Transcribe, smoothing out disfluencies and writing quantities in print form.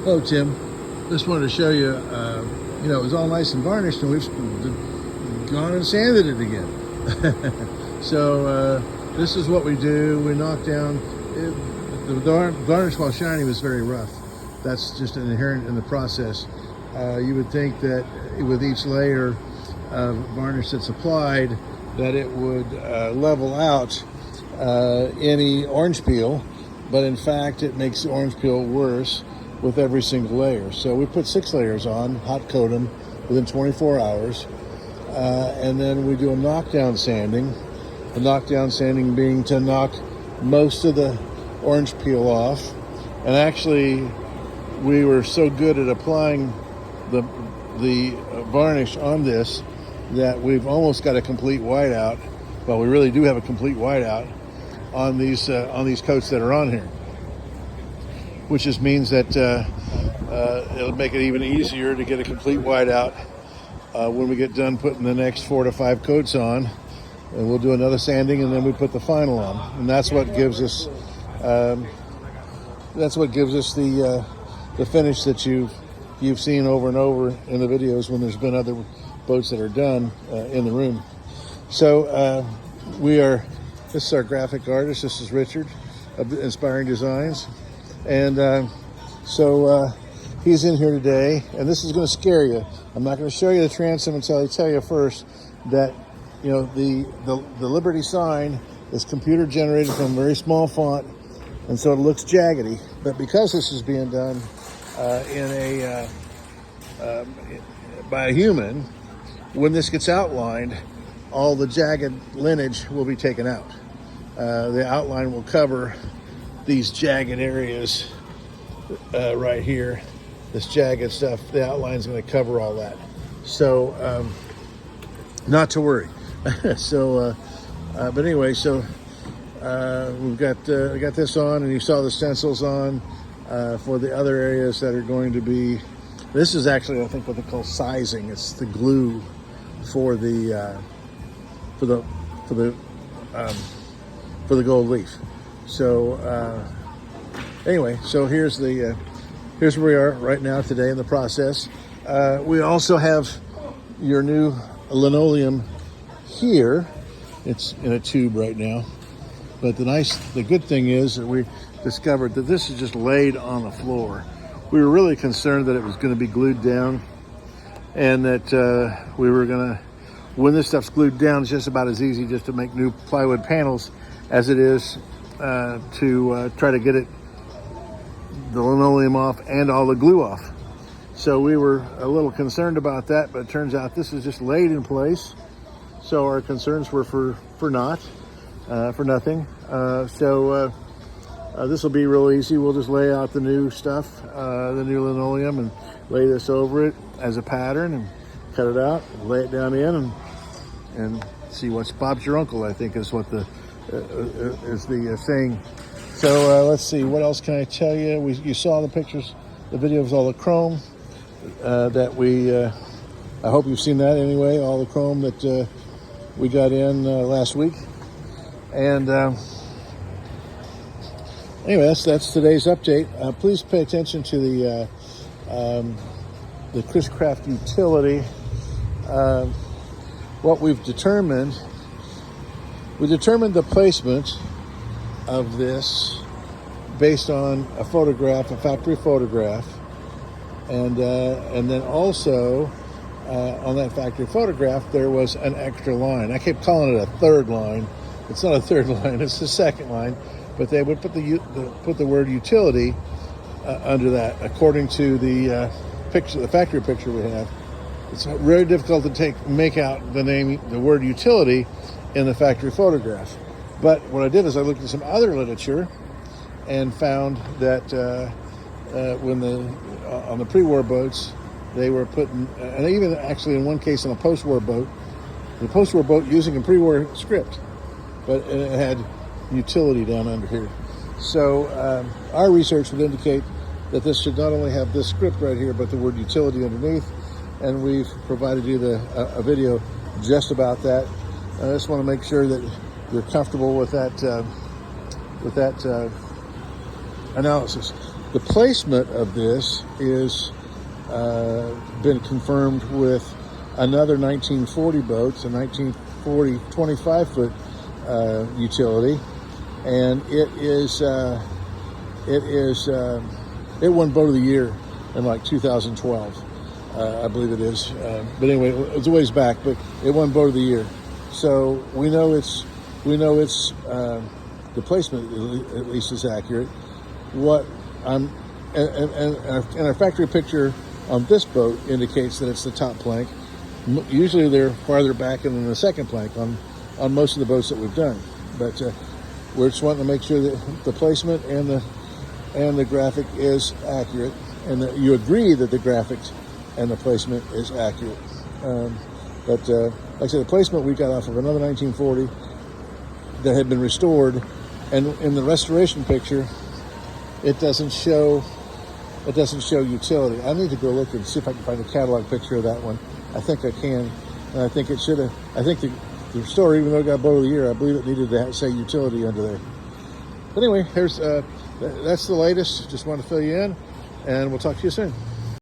Hello, Tim. Just wanted to show you, it was all nice and varnished, and we've gone and sanded it again. So this is what we do. We knock down, the varnish while shiny was very rough. That's just inherent in the process. You would think that with each layer of varnish that's applied, that it would level out any orange peel, but in fact it makes the orange peel worse with every single layer. So we put 6 layers on, hot coat them within 24 hours, and then we do a knockdown sanding. The knockdown sanding being to knock most of the orange peel off. And actually, we were so good at applying the varnish on this that we've almost got a complete whiteout. Well, we really do have a complete whiteout on these coats that are on here, which just means that it'll make it even easier to get a complete whiteout when we get done putting the next 4 to 5 coats on. And we'll do another sanding, and then we put the final on, and that's what gives us the finish that you've seen over and over in the videos when there's been other boats that are done in the room. So this is our graphic artist. This is Richard of Inspiring Designs. And so he's in here today, and this is going to scare you. I'm not going to show you the transom until I tell you first that the Liberty sign is computer generated from a very small font, and so it looks jaggedy. But because this is being done by a human, when this gets outlined, all the jagged lineage will be taken out. The outline will cover these jagged areas right here. This jagged stuff, the outline is going to cover all that. So not to worry. So but anyway, so we've got this on, and you saw the stencils on for the other areas that are going to be. This is actually, I think, what they call sizing. It's the glue for the gold leaf. So anyway, so here's where we are right now today in the process. We also have your new linoleum here. It's in a tube right now, but the good thing is that we discovered that this is just laid on the floor. We were really concerned that it was going to be glued down, and that we were going to, when this stuff's glued down, it's just about as easy just to make new plywood panels as it is to try to get the linoleum off and all the glue off. So we were a little concerned about that, but it turns out this is just laid in place. So our concerns were for nothing. So this will be real easy. We'll just lay out the new stuff, the new linoleum, and lay this over it as a pattern, and cut it out, and lay it down in, and see what's Bob's your uncle, I think is what the saying. So let's see, what else can I tell you? You saw the pictures, the video of all the chrome that we, I hope you've seen that anyway, all the chrome that we got in last week. And anyway, that's today's update. Please pay attention to the Chris Craft utility. What we determined the placement of this based on a photograph, a factory photograph, and then also on that factory photograph there was an extra line. I kept calling it a third line. It's not a third line; it's the second line. But they would put the word utility under that, according to the picture, the factory picture we have. It's very difficult to make out the word utility in the factory photograph. But what I did is I looked at some other literature and found that on the pre-war boats, they were putting, and even actually in one case on a post-war boat, the post-war boat using a pre-war script, but it had utility down under here. So our research would indicate that this should not only have this script right here, but the word utility underneath, and we've provided you a video just about that. I just want to make sure that you're comfortable with that analysis. The placement of this is been confirmed with another 1940 boat, a 1940 25-foot utility, and it won Boat of the Year in like 2012, I believe it is. But anyway, it's a ways back, but it won Boat of the Year. So we know its the placement at least is accurate. What I'm and our factory picture on this boat indicates that it's the top plank. Usually they're farther back than the second plank on most of the boats that we've done. But we're just wanting to make sure that the placement and the graphic is accurate, and that you agree that the graphics and the placement is accurate. But like I said, the placement we got off of another 1940 that had been restored, and in the restoration picture, it doesn't show utility. I need to go look and see if I can find a catalog picture of that one. I think I can, and I think it should have. I think the store, even though it got Boat of the Year, I believe it needed to say utility under there. But anyway, that's the latest. Just want to fill you in, and we'll talk to you soon.